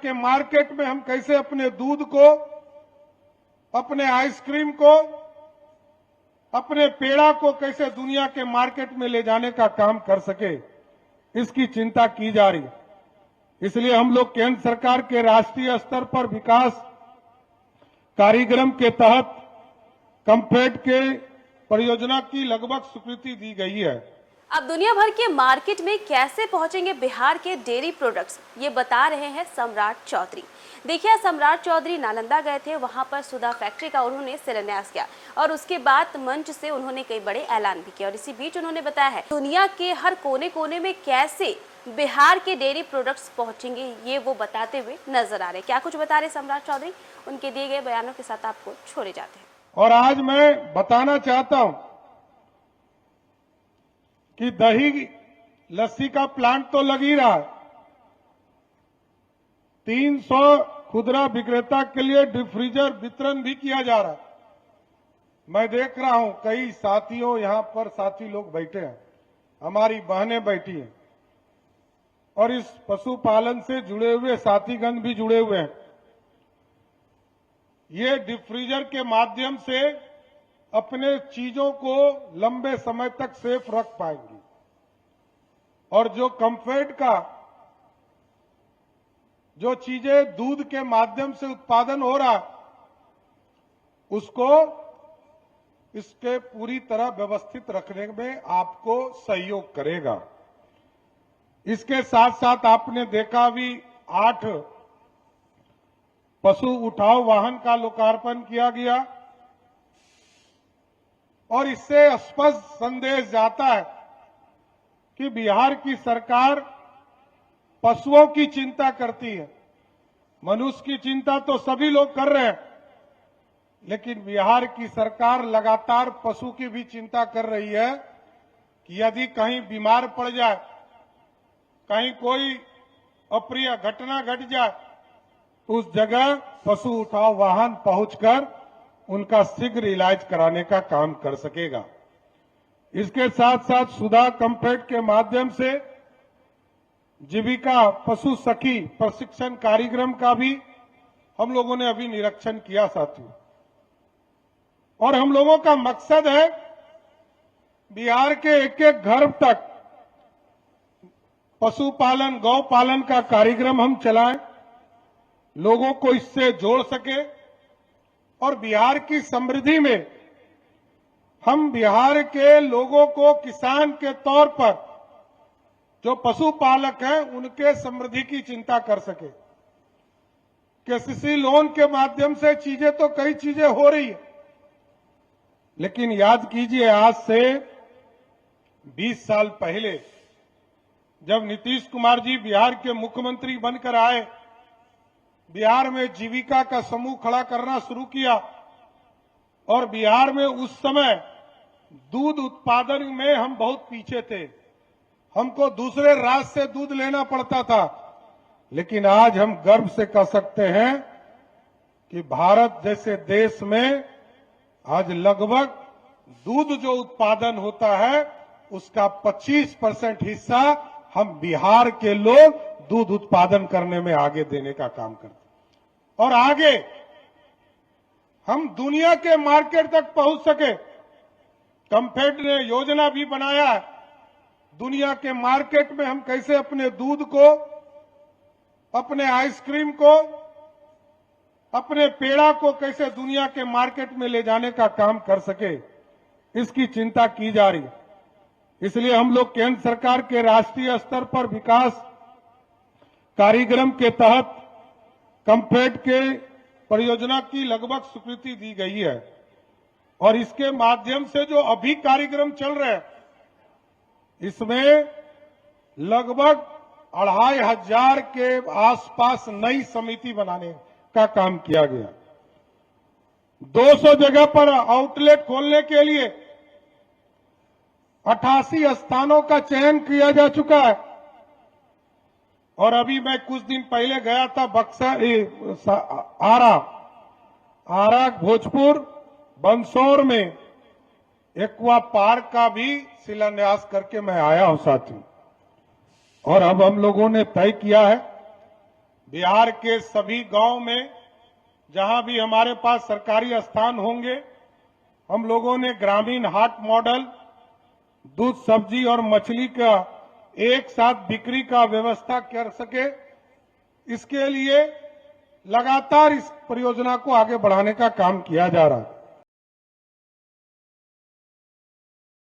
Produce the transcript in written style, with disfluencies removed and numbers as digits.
के मार्केट में हम कैसे अपने दूध को, अपने आइसक्रीम को, अपने पेड़ा को कैसे दुनिया के मार्केट में ले जाने का काम कर सके, इसकी चिंता की जा रही है। इसलिए हम लोग केंद्र सरकार के राष्ट्रीय स्तर पर विकास कार्यक्रम के तहत कंफेड के परियोजना की लगभग स्वीकृति दी गई है। अब दुनिया भर के मार्केट में कैसे पहुंचेंगे बिहार के डेयरी प्रोडक्ट्स, ये बता रहे हैं सम्राट चौधरी। देखिए, सम्राट चौधरी नालंदा गए थे, वहां पर सुधा फैक्ट्री का उन्होंने शिलान्यास किया और उसके बाद मंच से उन्होंने कई बड़े ऐलान भी किए और इसी बीच उन्होंने बताया है दुनिया के हर कोने कोने में कैसे बिहार के डेयरी प्रोडक्ट्स पहुंचेंगे, ये वो बताते हुए नजर आ रहे। क्या कुछ बता रहे सम्राट चौधरी, उनके दिए गए बयानों के साथ आपको छोड़े जाते हैं। और आज मैं बताना चाहता हूं कि दही लस्सी का प्लांट तो लग ही रहा है। 300 खुदरा विक्रेता के लिए डीप फ्रीजर वितरण भी किया जा रहा है। मैं देख रहा हूं कई साथियों, यहां पर साथी लोग बैठे हैं, हमारी बहनें बैठी हैं और इस पशुपालन से जुड़े हुए साथीगण भी जुड़े हुए हैं। ये डीप फ्रीजर के माध्यम से अपने चीजों को लंबे समय तक सेफ रख पाएंगी और जो कंफर्ट का जो चीजें दूध के माध्यम से उत्पादन हो रहा उसको इसके पूरी तरह व्यवस्थित रखने में आपको सहयोग करेगा। इसके साथ साथ आपने देखा भी 8 पशु उठाव वाहन का लोकार्पण किया गया और इससे स्पष्ट संदेश जाता है कि बिहार की सरकार पशुओं की चिंता करती है। मनुष्य की चिंता तो सभी लोग कर रहे हैं, लेकिन बिहार की सरकार लगातार पशु की भी चिंता कर रही है कि यदि कहीं बीमार पड़ जाए, कहीं कोई अप्रिय घटना घट जाए, उस जगह पशु उठाव वाहन पहुंचकर उनका शीघ्र इलाज कराने का काम कर सकेगा। इसके साथ साथ सुधा कंफेड के माध्यम से जीविका पशु सखी प्रशिक्षण कार्यक्रम का भी हम लोगों ने अभी निरीक्षण किया साथियों, और हम लोगों का मकसद है बिहार के एक एक घर तक पशुपालन गौपालन का कार्यक्रम हम चलाएं, लोगों को इससे जोड़ सके और बिहार की समृद्धि में हम बिहार के लोगों को किसान के तौर पर जो पशुपालक हैं उनके समृद्धि की चिंता कर सके। केसीसी लोन के माध्यम से चीजें तो कई चीजें हो रही है, लेकिन याद कीजिए आज से 20 साल पहले जब नीतीश कुमार जी बिहार के मुख्यमंत्री बनकर आए, बिहार में जीविका का समूह खड़ा करना शुरू किया और बिहार में उस समय दूध उत्पादन में हम बहुत पीछे थे। हमको दूसरे राज्य से दूध लेना पड़ता था, लेकिन आज हम गर्व से कह सकते हैं कि भारत जैसे देश में आज लगभग दूध जो उत्पादन होता है उसका 25% हिस्सा हम बिहार के लोग दूध उत्पादन करने में आगे देने का काम करते हैं। और आगे हम दुनिया के मार्केट तक पहुंच सके, कंफेड ने योजना भी बनाया है दुनिया के मार्केट में हम कैसे अपने दूध को, अपने आइसक्रीम को, अपने पेड़ा को कैसे दुनिया के मार्केट में ले जाने का काम कर सके, इसकी चिंता की जा रही है। इसलिए हम लोग केंद्र सरकार के राष्ट्रीय स्तर पर विकास कार्यक्रम के तहत कंफेड के परियोजना की लगभग स्वीकृति दी गई है और इसके माध्यम से जो अभी कार्यक्रम चल रहे हैं इसमें लगभग 2500 के आसपास नई समिति बनाने का काम किया गया। 200 जगह पर आउटलेट खोलने के लिए 88 स्थानों का चयन किया जा चुका है और अभी मैं कुछ दिन पहले गया था बक्सर, आरा, भोजपुर, बंसौर में एक्वा पार्क का भी शिलान्यास करके मैं आया हूं साथियों। और अब हम लोगों ने तय किया है बिहार के सभी गांव में जहां भी हमारे पास सरकारी स्थान होंगे, हम लोगों ने ग्रामीण हाट मॉडल, दूध, सब्जी और मछली का एक साथ बिक्री का व्यवस्था कर सके, इसके लिए लगातार इस परियोजना को आगे बढ़ाने का काम किया जा रहा है।